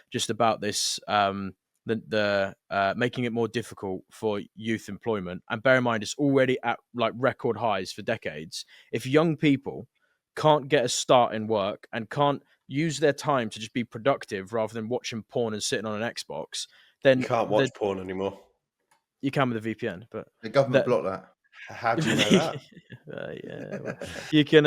just about this, the making it more difficult for youth employment. And bear in mind, it's already at like record highs for decades. If young people can't get a start in work and can't use their time to just be productive rather than watching porn and sitting on an Xbox, then you can't watch porn anymore. You can with a VPN, but the government blocked that. How do you know that? You can.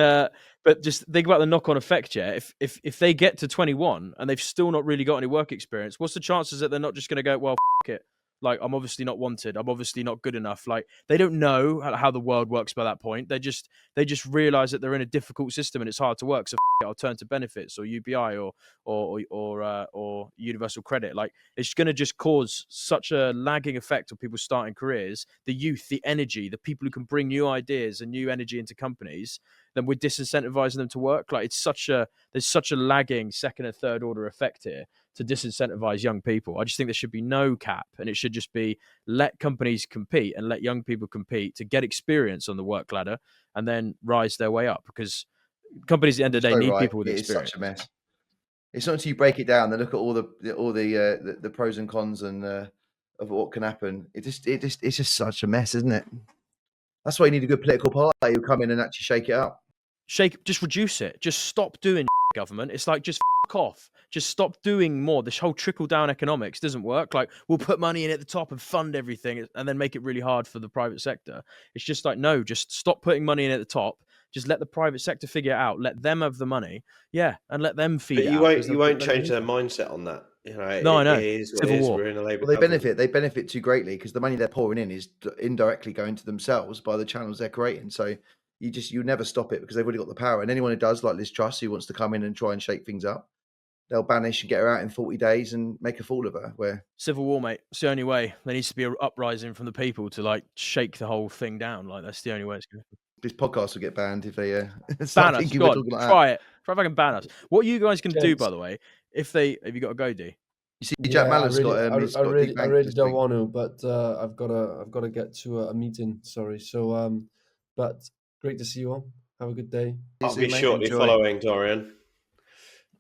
But just think about the knock-on effect. Yeah, if they get to 21 and they've still not really got any work experience, what's the chances that they're not just going to go, well, it? Like, I'm obviously not wanted. I'm obviously not good enough. Like, they don't know how the world works by that point. They just realize that they're in a difficult system and it's hard to work. So I'll turn to benefits or UBI or universal credit. Like, it's going to just cause such a lagging effect on people starting careers. The youth, the energy, the people who can bring new ideas and new energy into companies. Then we're disincentivizing them to work. Like, there's such a lagging second and third order effect here to disincentivize young people. I just think there should be no cap, and it should just be let companies compete and let young people compete to get experience on the work ladder and then rise their way up, because companies at the end of the day need people with experience. It's such a mess. It's not until you break it down and look at all the pros and cons and of what can happen. It's just such a mess, isn't it? That's why you need a good political party who come in and actually shake it up. Just reduce it. Just stop doing government. It's like, just off. Just stop doing more. This whole trickle down economics doesn't work. Like, we'll put money in at the top and fund everything and then make it really hard for the private sector. It's just like, no, just stop putting money in at the top. Just let the private sector figure it out. Let them have the money. Yeah. And let them feed But it you out. won't you won't change their mindset on that. No, I know. It is what it Civil is. war. We're in a Labour Well, government. they benefit too greatly because the money they're pouring in is indirectly going to themselves by the channels they're creating. So you never stop it because they've already got the power. And anyone who does, like Liz Truss, who wants to come in and try and shake things up, they'll banish and get her out in 40 days and make a fool of her. Where Civil war, mate. It's the only way. There needs to be an uprising from the people to like shake the whole thing down. Like, that's the only way it's going to this podcast will get banned if they ban start us. thinking we're God, talking like try it. Try if I can ban us. What you guys can do, Gents. by the way, have you got to go, D? You see, Jack Mallard's got he's I got a big bank really this don't week. want to, but I've got to get to a meeting. Sorry. So, but great to see you all. Have a good day. I'll See be you, mate. shortly Enjoy. following, Dorian.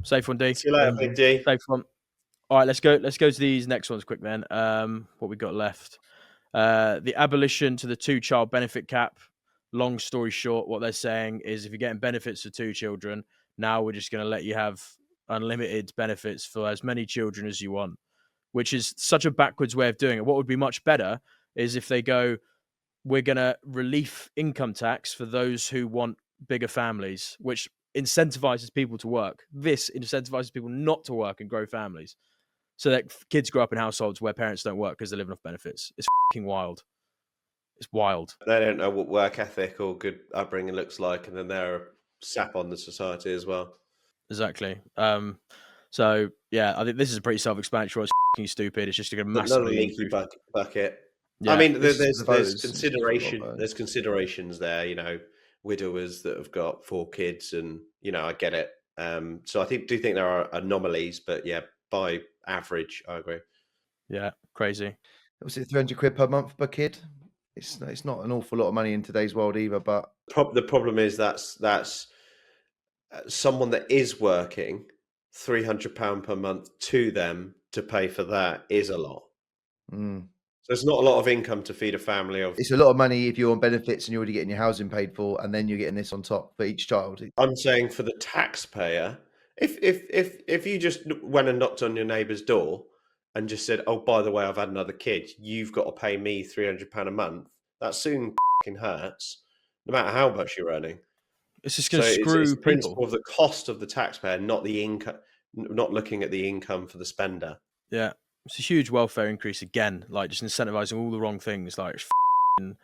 Safe one, D. See you later, Big D. Safe one. All right, let's go to these next ones quick, then. What we got left? The abolition to the 2-child benefit cap. Long story short, what they're saying is if you're getting benefits for 2 children, now we're just going to let you have unlimited benefits for as many children as you want, which is such a backwards way of doing it. What would be much better is if they go, we're going to relief income tax for those who want bigger families, which incentivizes people to work. This incentivizes people not to work and grow families, so that kids grow up in households where parents don't work because they're living off benefits. It's fucking wild. It's wild. They don't know what work ethic or good upbringing looks like, and then they're a sap on the society as well. Exactly. So yeah, I think this is pretty self-explanatory. It's fucking stupid. It's just going to Not a massively leaky bucket. Yeah. I mean, This is there's the voters. It's consideration. a lot of There's considerations there. Widowers that have got 4 kids, and I get it. So I do think there are anomalies, but yeah, by average, I agree. Yeah, crazy. Was it 300 quid per month per kid? It's not an awful lot of money in today's world either. But The problem is that's someone that is working, £300 per month to them to pay for that is a lot. So it's not a lot of income to feed a family of. It's a lot of money if you're on benefits and you're already getting your housing paid for, and then you're getting this on top for each child. I'm saying for the taxpayer, if you just went and knocked on your neighbour's door and just said, "Oh, by the way, I've had another kid. You've got to pay me £300 a month." That soon hurts, no matter how much you're earning. It's just going to screw it's the people. principle of the cost of the taxpayer, not the income, not looking at the income for the spender. Yeah, it's a huge welfare increase again, like just incentivizing all the wrong things. Like, it's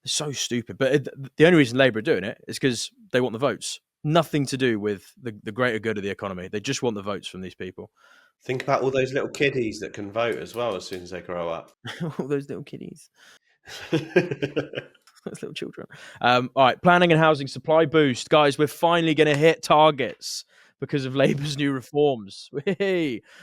so stupid. But the only reason Labour are doing it is because they want the votes. Nothing to do with the greater good of the economy. They just want the votes from these people. Think about all those little kiddies that can vote as well as soon as they grow up. All those little kiddies. Those little children. All right, planning and housing supply boost. Guys, we're finally going to hit targets because of Labour's new reforms.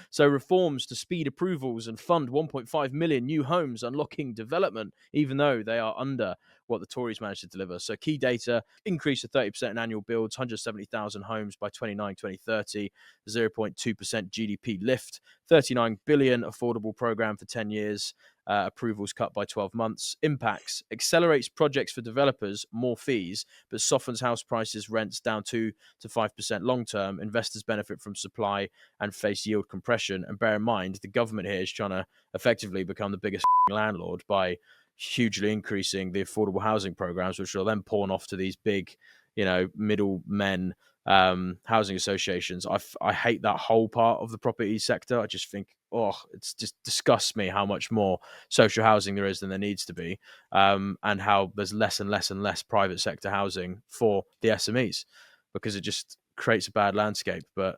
So reforms to speed approvals and fund 1.5 million new homes, unlocking development, even though they are under what the Tories managed to deliver. So key data, increase of 30% in annual builds, 170,000 homes by 2030, 0.2% GDP lift, 39 billion affordable programme for 10 years, approvals cut by 12 months. Impacts, accelerates projects for developers, more fees, but softens house prices, rents down 2 to 5% long term. Investors benefit from supply and face yield compression. And bear in mind, the government here is trying to effectively become the biggest landlord by hugely increasing the affordable housing programs, which will then pawn off to these big, middlemen housing associations. I hate that whole part of the property sector. I just think, it's just disgusts me how much more social housing there is than there needs to be, and how there's less and less and less private sector housing for the SMEs, because it just creates a bad landscape. But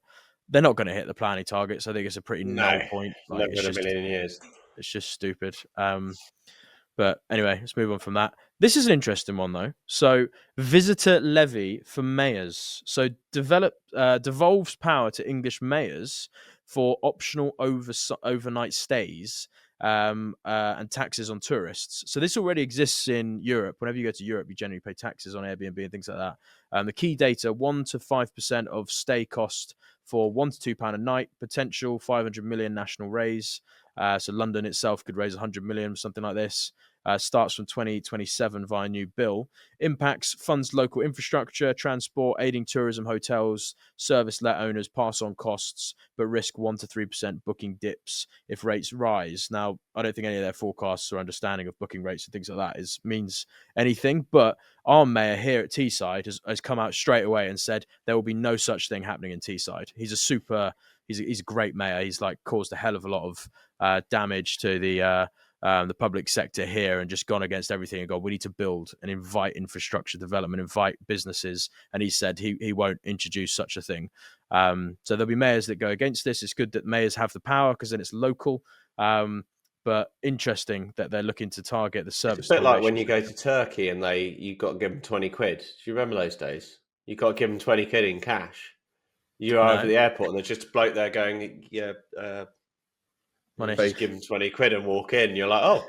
they're not going to hit the planning targets. I think it's a pretty null point. Never in a million years. It's just stupid. But anyway, let's move on from that. This is an interesting one, though. So, visitor levy for mayors. So, devolves power to English mayors for optional overnight stays and taxes on tourists. So, this already exists in Europe. Whenever you go to Europe, you generally pay taxes on Airbnb and things like that. The key data: 1 to 5% of stay cost for £1 to £2 a night. Potential 500 million national raise. So London itself could raise 100 million, something like this. starts from 2027 via new bill. Impacts funds local infrastructure, transport, aiding tourism, hotels, service let owners pass on costs, but risk 1 to 3% booking dips if rates rise. Now, I don't think any of their forecasts or understanding of booking rates and things like that means anything, but our mayor here at Teesside has come out straight away and said there will be no such thing happening in Teesside. He's a great mayor. He's like caused a hell of a lot of damage to the public sector here and just gone against everything and gone, we need to build and invite infrastructure development, invite businesses. And he said he won't introduce such a thing. So there'll be mayors that go against this. It's good that mayors have the power because then it's local. But interesting that they're looking to target the service. It's a bit like when you go to Turkey and you've got to give them 20 quid. Do you remember those days? You've got to give them 20 quid in cash. You arrive at the airport and there's just a bloke there going, money. Just give them 20 quid and walk in. You're like, oh,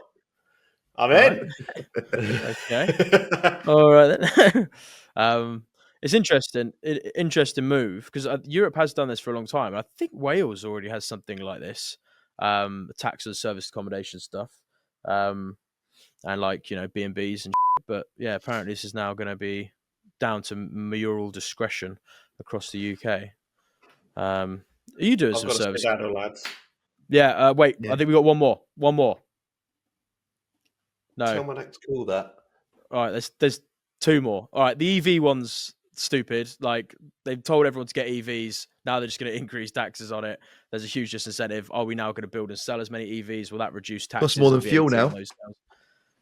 I'm in. Okay. All right then. It's interesting move because Europe has done this for a long time. I think Wales already has something like this. Taxes, service accommodation stuff, and like B&Bs and shit. But yeah, apparently this is now going to be down to mayoral discretion across the UK. Are you doing some service? Lads. Yeah. Wait, I think we got one more. No. Tell my next call that. All right, there's two more. All right, the EV one's stupid. Like they've told everyone to get EVs. Now they're just going to increase taxes on it. There's a huge disincentive. Are we now going to build and sell as many EVs? Will that reduce taxes? Costs more than fuel now.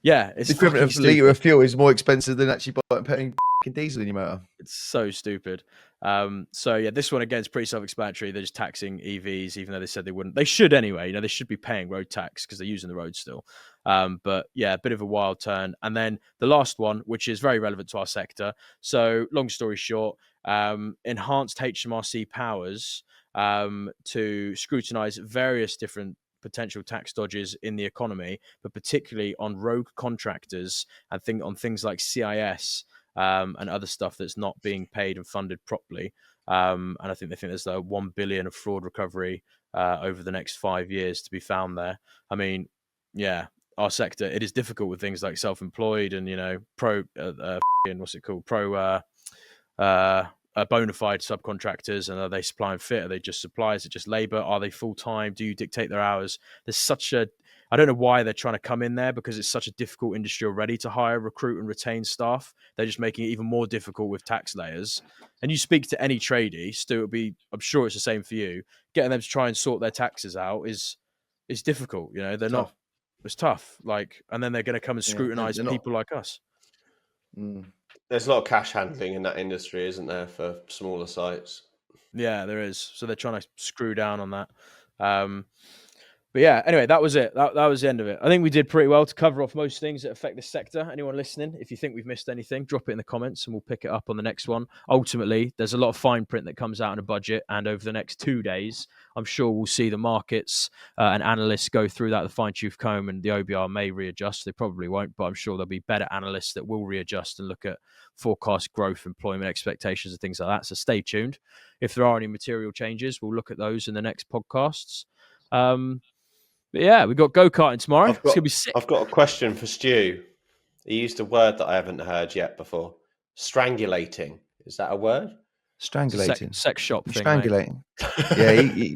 Yeah, it's the equivalent of a litre of fuel is more expensive than actually putting diesel in your motor. It's so stupid. So yeah, this one again is pretty self-explanatory. They're just taxing EVs, even though they said they wouldn't. They should anyway. They should be paying road tax because they're using the road still. But yeah, a bit of a wild turn. And then the last one, which is very relevant to our sector. So long story short, enhanced HMRC powers to scrutinise various different potential tax dodges in the economy, but particularly on rogue contractors and on things like CIS and other stuff that's not being paid and funded properly. And I think they think there's 1 billion of fraud recovery over the next 5 years to be found there. I mean, yeah, our sector, it is difficult with things like self-employed and bona fide subcontractors, and are they supply and fit? Are they just suppliers? Is it just labor? Are they full-time? Do you dictate their hours? I don't know why they're trying to come in there because it's such a difficult industry already to hire, recruit and retain staff. They're just making it even more difficult with tax layers. And you speak to any tradie, Stu, I'm sure it's the same for you. Getting them to try and sort their taxes out is difficult. It's tough. And then they're going to come and scrutinize people like us. There's a lot of cash handling in that industry, isn't there, for smaller sites? Yeah, there is. So they're trying to screw down on that. But yeah, anyway, that was it. That was the end of it. I think we did pretty well to cover off most things that affect the sector. Anyone listening, if you think we've missed anything, drop it in the comments and we'll pick it up on the next one. Ultimately, there's a lot of fine print that comes out in a budget, and over the next 2 days, I'm sure we'll see the markets and analysts go through that with a fine-tooth comb, and the OBR may readjust. They probably won't, but I'm sure there'll be better analysts that will readjust and look at forecast growth, employment expectations and things like that. So stay tuned. If there are any material changes, we'll look at those in the next podcasts. But yeah, we've got go-karting tomorrow. It's going to be sick. I've got a question for Stu. He used a word that I haven't heard yet before. Strangulating. Is that a word? Strangulating. Sex shop thing. Strangulating. Yeah, you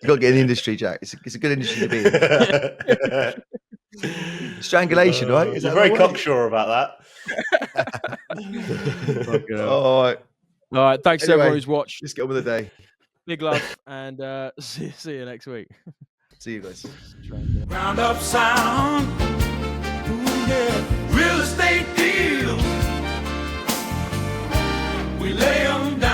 got to get in the industry, Jack. It's a good industry to be in. Strangulation, right? You're very cocksure about that. All right. Thanks to everyone who's watched. Let's get on with the day. Big love, and see you next week. See you guys. Round up sound. Ooh, yeah. Real estate deal. We lay them down.